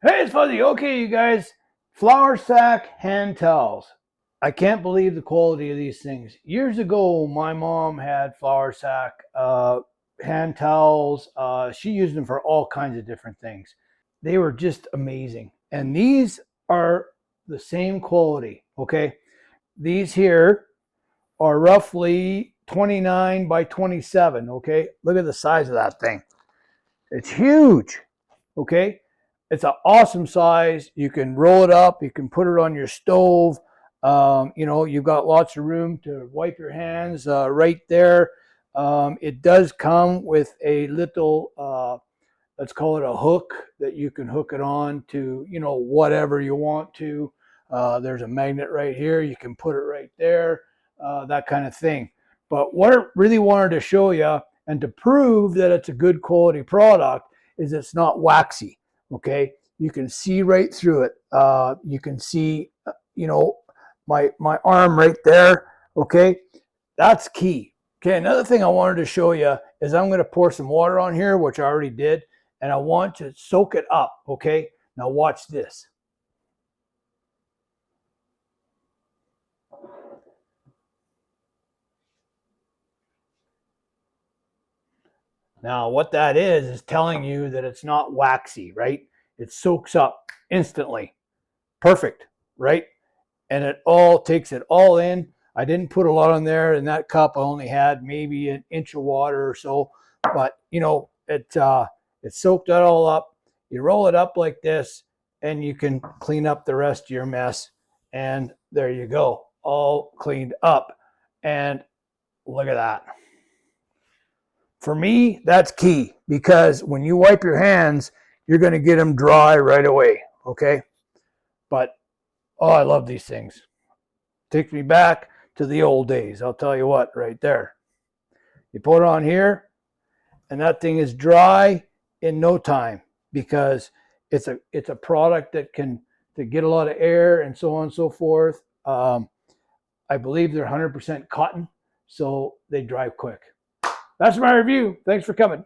Hey, it's Fuzzy. Okay, you guys, flour sack hand towels. I can't believe the quality of these things. Years ago, my mom had flour sack hand towels. She used them for all kinds of different things. They were just amazing. And these are the same quality. Okay, these here are roughly 29 by 27. Okay, look at the size of that thing. It's huge. Okay, it's an awesome size. You can roll it up. You can put it on your stove. You've got lots of room to wipe your hands right there. It does come with a little, let's call it a hook that you can hook it on to, whatever you want to. There's a magnet right here. You can put it right there, that kind of thing. But what I really wanted to show you and to prove that it's a good quality product is it's not waxy. Okay, you can see right through it. You can see, my arm right there. Okay, that's key. Okay, another thing I wanted to show you is I'm going to pour some water on here, which I already did, and I want to soak it up. Okay, now watch this. Now, what that is telling you that it's not waxy, right? It soaks up instantly. Perfect, right? And it all takes it all in. I didn't put a lot on there. In that cup, I only had maybe an inch of water or so, but it soaked it all up. You roll it up like this, and you can clean up the rest of your mess. And there you go, all cleaned up. And look at that. For me, that's key because when you wipe your hands, you're going to get them dry right away. Okay, but oh, I love these things. Takes me back to the old days. I'll tell you what, right there. You put it on here, and that thing is dry in no time because it's a product that can to get a lot of air and so on and so forth. I believe they're 100% cotton, so they dry quick. That's my review. Thanks for coming.